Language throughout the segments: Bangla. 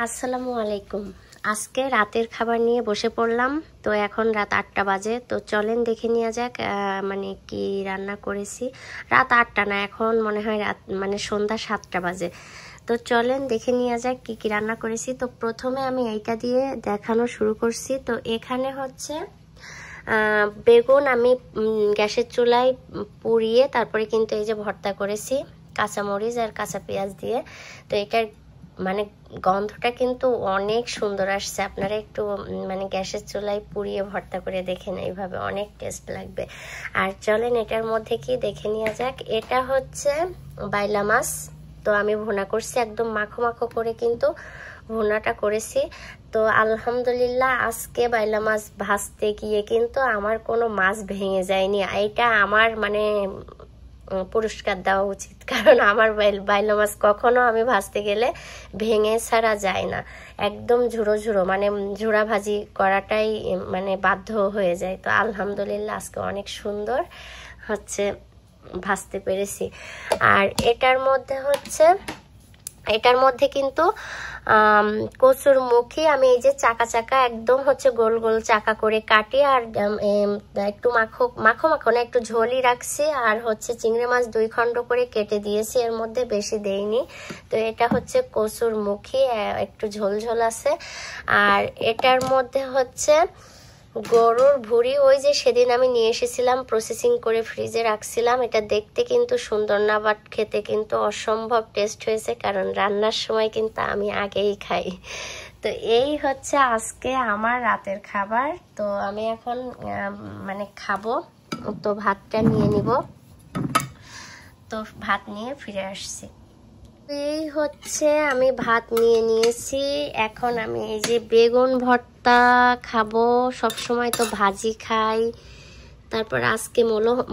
আসসালামু আলাইকুম। আজকে রাতের খাবার নিয়ে বসে পড়লাম। তো এখন রাত 8টা বাজে। তো চলেন দেখে নেওয়া যাক মানে কি রান্না করেছি। রাত 8টা না, এখন মনে হয় রাত মানে সন্ধ্যা 7টা বাজে। তো চলেন দেখে নেওয়া যাক কি কি রান্না করেছি। তো প্রথমে আমি এইটা দিয়ে দেখানো শুরু করছি। তো এখানে হচ্ছে বেগুন আমি গ্যাসের চুলায় পুড়িয়ে তারপরে কিন্তু এই যে ভর্তা করেছি কাঁচামরিচ আর কাঁচা পেঁয়াজ দিয়ে। তো এটার মানে গন্ধটা কিন্তু অনেক সুন্দর আসছে। আপনারা একটু মানে গ্যাসের চুলায় পুড়িয়ে ভর্তা করে দেখেন, এইভাবে অনেক টেস্ট লাগবে। আর চলেন এটার মধ্যে কি দেখে নেওয়া যাক। এটা হচ্ছে বাইলা মাছ। তো আমি ভুনা করছি, একদম মাখো মাখো করে কিন্তু ভুনাটা করেছি। তো আলহামদুলিল্লাহ আজকে বাইলা মাছ ভাজতে গিয়ে কিন্তু আমার কোনো মাছ ভেঙে যায়নি। এটা আমার মানে পুরস্কার দেওয়া উচিত, কারণ আমার বাইলা মাছ কখনো আমি ভাজতে গেলে ভেঙে ছাড়া যায় না। একদম ঝুড়ো ঝুড়ো মানে ঝুড়া ভাজি করাটাই মানে বাধ্য হয়ে যায়। তো আলহামদুলিল্লাহ আজকে অনেক সুন্দর হচ্ছে ভাজতে পেরেছি। আর এটার মধ্যে কিন্তু কচুর মুখী আমি এই যে চাকা চাকা একদম হচ্ছে গোল গোল চাকা করে কাটি, আর একটু মাখো মাখো মাখো না একটু ঝোলই রাখছি। আর হচ্ছে চিংড়ি মাছ 2 খণ্ড করে কেটে দিয়েছি, এর মধ্যে বেশি দেইনি। তো এটা হচ্ছে কচুর মুখী, একটু ঝোল ঝোল আছে। আর এটার মধ্যে হচ্ছে গরুর ভুঁড়ি, ওই যে সেদিন আমি নিয়ে এসেছিলাম প্রসেসিং করে ফ্রিজে রাখছিলাম। এটা দেখতে কিন্তু সুন্দর না, বাট খেতে কিন্তু অসম্ভব টেস্ট হয়েছে, কারণ রান্নার সময় কিন্তু আমি আগেই খাই। তো এই হচ্ছে আজকে আমার রাতের খাবার। তো আমি এখন মানে খাবো। তো ভাতটা নিয়ে নিব। তো ভাত নিয়ে ফিরে আসছি। এই হচ্ছে আমি ভাত নিয়ে নিয়েছি। এখন আমি এই যে বেগুন ভর্তা খাবো। সব সময় তো ভাজি খাই, তারপর আজকে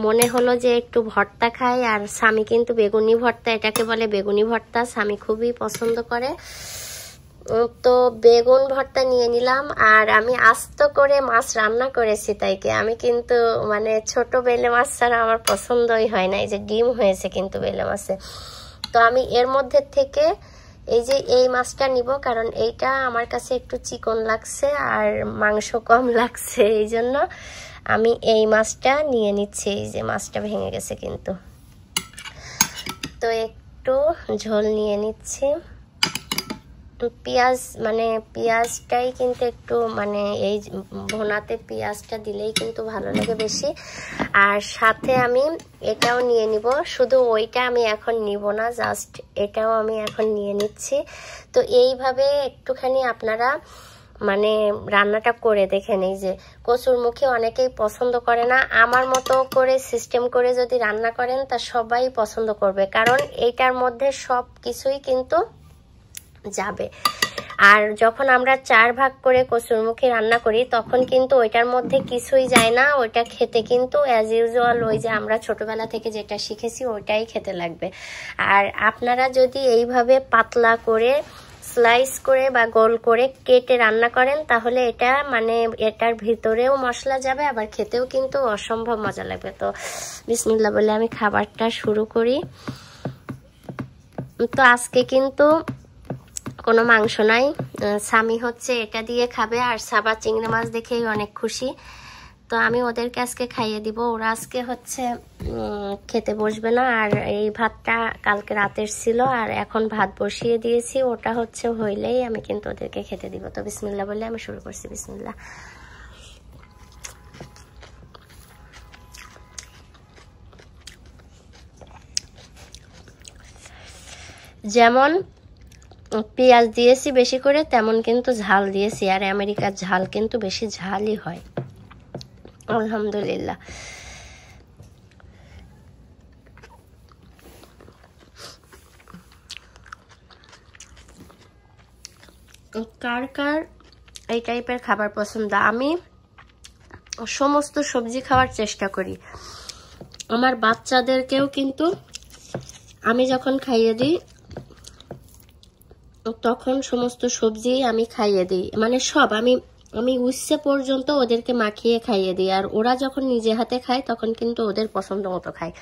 মনে হলো যে একটু ভর্তা খাই। আর স্বামী কিন্তু বেগুনি ভর্তা, এটাকে বলে বেগুনি ভর্তা, স্বামী খুবই পছন্দ করে। তো বেগুন ভর্তা নিয়ে নিলাম। আর আমি আস্ত করে মাছ রান্না করেছি, তাইকে আমি কিন্তু মানে ছোট বেলে মাছ ছাড়া আমার পছন্দই হয় না। এই যে ডিম হয়েছে কিন্তু বেলে মাছে। তো আমি এর মধ্যে থেকে এই যে এই মাছটা নিব, কারণ এইটা আমার কাছে একটু চিকন লাগছে আর মাংস কম লাগছে, এই জন্য আমি এই মাছটা নিয়ে নিচ্ছি। এই যে মাছটা ভেঙে গেছে কিন্তু। তো একটু ঝোল নিয়ে নিচ্ছি। পেঁয়াজ মানে পেঁয়াজটাই কিন্তু একটু মানে এই ভুনাতে পেঁয়াজটা দিলেই কিন্তু ভালো লাগে বেশি। আর সাথে আমি এটাও নিয়ে নিব, শুধু ওইটা আমি এখন নিব না, জাস্ট এটাও আমি এখন নিয়ে নিচ্ছি। তো এইভাবে একটুখানি আপনারা মানে রান্নাটা করে দেখেন। এই যে কচুর মুখী অনেকেই পছন্দ করে না, আমার মতো করে সিস্টেম করে যদি রান্না করেন তা সবাই পছন্দ করবে, কারণ এইটার মধ্যে সব কিছুই কিন্তু যাবে। আর যখন আমরা 4 ভাগ করে কচুরমুখী রান্না করি তখন কিন্তু ওইটার মধ্যে কিছুই যায় না। ওইটা খেতে কিন্তু অ্যাজ ইউজুয়াল ওই যে আমরা ছোটবেলা থেকে যেটা শিখেছি ওইটাই খেতে লাগবে। আর আপনারা যদি এইভাবে পাতলা করে স্লাইস করে বা গোল করে কেটে রান্না করেন তাহলে এটা মানে এটার ভিতরেও মশলা যাবে, আবার খেতেও কিন্তু অসম্ভব মজা লাগবে। তো বিসমিল্লাহ বলে আমি খাবারটা শুরু করি। তো আজকে কিন্তু কোনো মাংস নাই, স্বামী হচ্ছে এটা দিয়ে খাবে। আর সাবা চিংড়ি মাছ দেখেই অনেক খুশি। তো আমি ওদেরকে আজকে খাইয়ে দিব, ওরা আজকে হচ্ছে খেতে বসবে না। আর এই ভাতটা কালকে রাতের ছিল, আর এখন ভাত বসিয়ে দিয়েছি, ওটা হচ্ছে হইলেই আমি কিন্তু ওদেরকে খেতে দিব। তো বিসমিল্লাহ বলে আমি শুরু করছি। বিসমিল্লাহ। যেমন পেঁয়াজ দিয়েছি বেশি করে, তেমন কিন্তু ঝাল দিয়েছি। আর আমেরিকার ঝাল কিন্তু বেশি ঝালই হয় আলহামদুলিল্লাহ। কার কার এই টাইপের খাবার পছন্দ? আমি সমস্ত সবজি খাওয়ার চেষ্টা করি। আমার বাচ্চাদেরকেও কিন্তু আমি যখন খাইয়ে দিই তখন সমস্ত সবজি আমি খাইয়ে দিই, মানে সব আমি উচ্ছে পর্যন্ত ওদেরকে মাখিয়ে খাইয়ে দিই। আর ওরা যখন নিজে হাতে খায় তখন কিন্তু ওদের পছন্দ মতো খায়।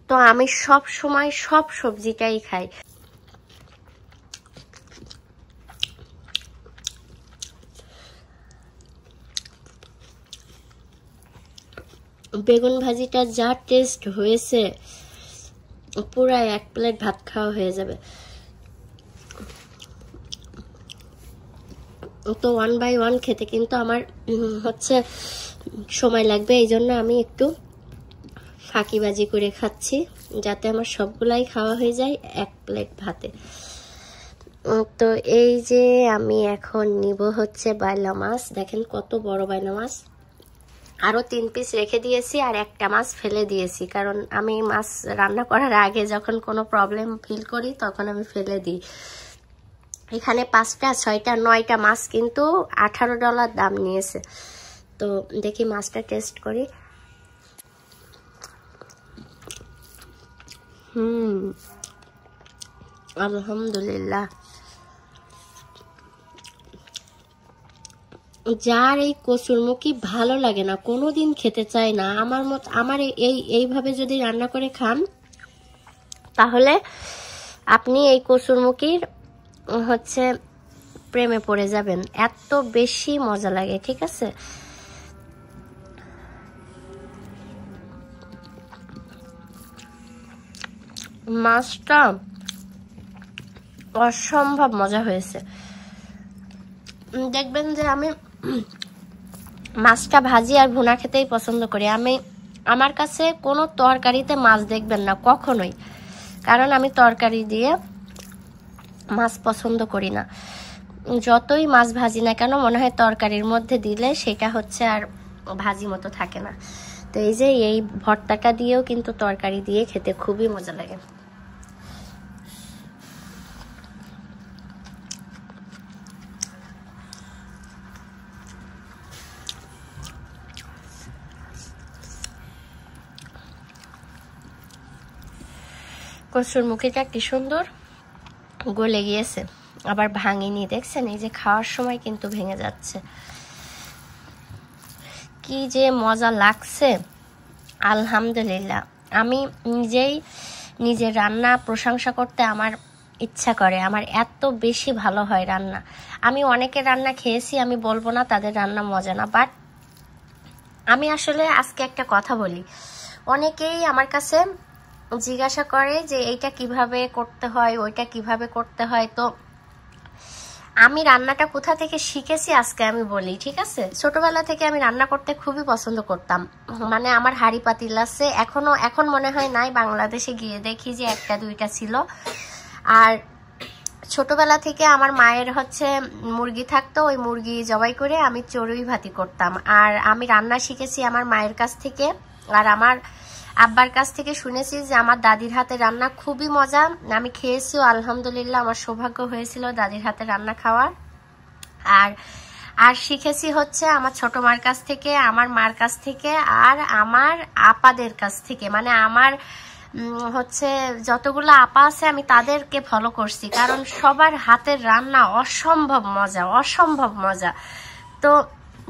তো আমি সব সময় সব সবজিটাই খাই। বেগুন ভাজিটা যা টেস্ট হয়েছে, পুরা 1 প্লেট ভাত খাওয়া হয়ে যাবে। তো 1 বাই 1 খেতে কিন্তু আমার হচ্ছে সময় লাগবে, এই জন্য আমি একটু ফাঁকিবাজি করে খাচ্ছি, যাতে আমার সবগুলাই খাওয়া হয়ে যায় 1 প্লেট ভাতে। তো এই যে আমি এখন নিব হচ্ছে বাইলা মাছ। দেখেন কত বড় বাইলা মাছ, আরও 3 পিস রেখে দিয়েছি আর একটা মাছ ফেলে দিয়েছি, কারণ আমি মাছ রান্না করার আগে যখন কোনো প্রবলেম ফিল করি তখন আমি ফেলে দিই। এখানে 5টা 6টা 9টা মাছ কিন্তু $18 দাম নিয়েছে। তো দেখি মাছটা টেস্ট করি। আলহামদুলিল্লাহ। যার এই কচুরমুখী ভালো লাগে না, কোনোদিন খেতে চায় না, আমার এইভাবে যদি রান্না করে খান তাহলে আপনি এই কচুরমুখীর হচ্ছে প্রেমে পড়ে যাবেন, এত বেশি মজা লাগে। ঠিক আছে, মাছটা অসম্ভব মজা হয়েছে। দেখবেন যে আমি মাছটা ভাজি আর ভুনা খেতেই পছন্দ করি। আমার কাছে কোনো তরকারিতে মাছ দেখবেন না কখনোই, কারণ আমি তরকারি দিয়ে মাছ পছন্দ করি না। যতই মাছ ভাজি না কেন, মনে হয় তরকারির মধ্যে দিলে সেটা হচ্ছে আর ভাজি মতো থাকে না। তো এই যে এই ভর্তাটা দিয়েও কিন্তু তরকারি দিয়ে খেতে খুবই মজা লাগে। কচুর মুখিটা কি সুন্দর গলে গিয়েছে, আবার ভাঙিনি, দেখছেন? এই যে খাওয়ার সময় কিন্তু ভেঙে যাচ্ছে। কি যে মজা লাগছে, আলহামদুলিল্লাহ। আমি নিজের রান্না প্রশংসা করতে আমার ইচ্ছা করে, আমার এত বেশি ভালো হয় রান্না। আমি অনেকের রান্না খেয়েছি, আমি বলবো না তাদের রান্না মজা না, বাট আমি আসলে আজকে একটা কথা বলি। অনেকেই আমার কাছে জিজ্ঞাসা করে যে এইটা কিভাবে করতে হয়, ওইটা কিভাবে করতে হয়। তো আমি রান্নাটা কোথা থেকে শিখেছি আজকে আমি বলি, ঠিক আছে? ছোটবেলা থেকে আমি রান্না করতে খুবই পছন্দ করতাম, মানে আমার হাঁড়ি পাতিল আছে, এখন মনে হয় নাই, বাংলাদেশে গিয়ে দেখি যে 1টা 2টা ছিল। আর ছোটবেলা থেকে আমার মায়ের হচ্ছে মুরগি থাকতো, ওই মুরগি জবাই করে আমি চড়ুই ভাতি করতাম। আর আমি রান্না শিখেছি আমার মায়ের কাছ থেকে, আর আমার আব্বার কাছ থেকে শুনেছি যে আমার দাদির হাতে রান্না খুবই মজা। আমি খেয়েছিও, আলহামদুলিল্লাহ, আমার সৌভাগ্য হয়েছিল দাদির হাতে রান্না খাওয়ার। আর শিখেছি হচ্ছে আমার ছোট মার কাছ থেকে, আমার মার কাছ থেকে, আর আমার আপাদের কাছ থেকে। মানে আমার হচ্ছে যতগুলো আপা আছে আমি তাদেরকে ফলো করছি, কারণ সবার হাতের রান্না অসম্ভব মজা, অসম্ভব মজা। তো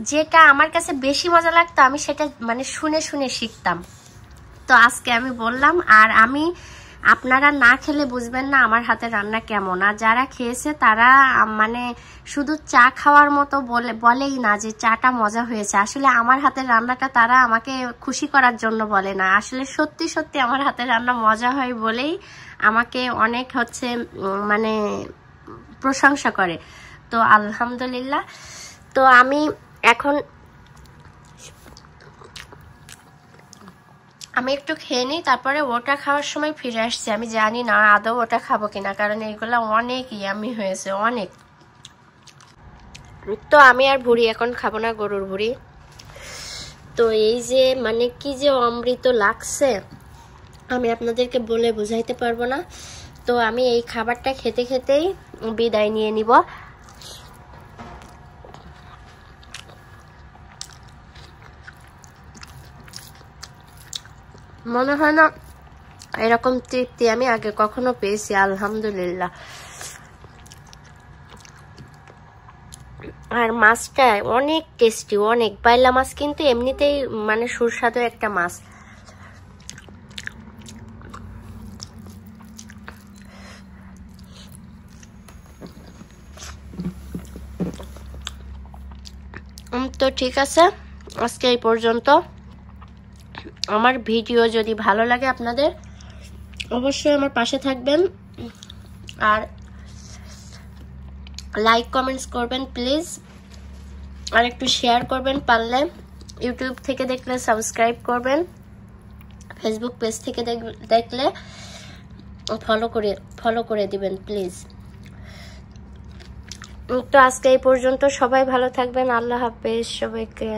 যেটা আমার কাছে বেশি মজা লাগতো আমি সেটা মানে শুনে শুনে শিখতাম। তো আজকে আমি বললাম, আর আপনারা না খেলে বুঝবেন না আমার হাতের রান্না কেমন। আর যারা খেয়েছে তারা মানে শুধু চা খাওয়ার মতো বলেই না যে চাটা মজা হয়েছে, আসলে আমার হাতের রান্নাটা তারা আমাকে খুশি করার জন্য বলে না, আসলে সত্যি সত্যি আমার হাতের রান্না মজা হয় বলেই আমাকে অনেক হচ্ছে মানে প্রশংসা করে। তো আলহামদুলিল্লাহ। তো আমি একটু খেয়ে নিই, তারপরে ওটা খাওয়ার সময় ফিরে আসছি। আমি জানি না আদৌ ওটা খাবো কিনা, কারণ এইগুলা অনেক ইয়ামি হয়েছে, অনেক। তো আমি আর ভুড়ি এখন খাবো না, গরুর ভুড়ি। তো এই যে মানে কি যে অমৃত লাগছে আমি আপনাদেরকে বলে বোঝাইতে পারবো না। তো আমি এই খাবারটা খেতে খেতেই বিদায় নিয়ে নিব। মনে হয় না এরকম তৃপ্তি আমি আগে কখনো পেয়েছি, আলহামদুলিল্লাহ। আর মাছটা অনেক টেস্টি, অনেক। বাইলা মাছ কিন্তু এমনিতেই মানে সুস্বাদু একটা মাছ। তো ঠিক আছে, আজকে এই পর্যন্ত। আমার ভিডিও যদি ভালো লাগে আপনাদের অবশ্যই আমার পাশে থাকবেন আর লাইক কমেন্টস করবেন প্লিজ, আর একটু শেয়ার করবেন পারলে। ইউটিউব থেকে দেখলে সাবস্ক্রাইব করবেন, ফেসবুক পেজ থেকে দেখলে ফলো করে দিবেন প্লিজ। তো আজকে এই পর্যন্ত, সবাই ভালো থাকবেন, আল্লাহ হাফেজ সবাইকে।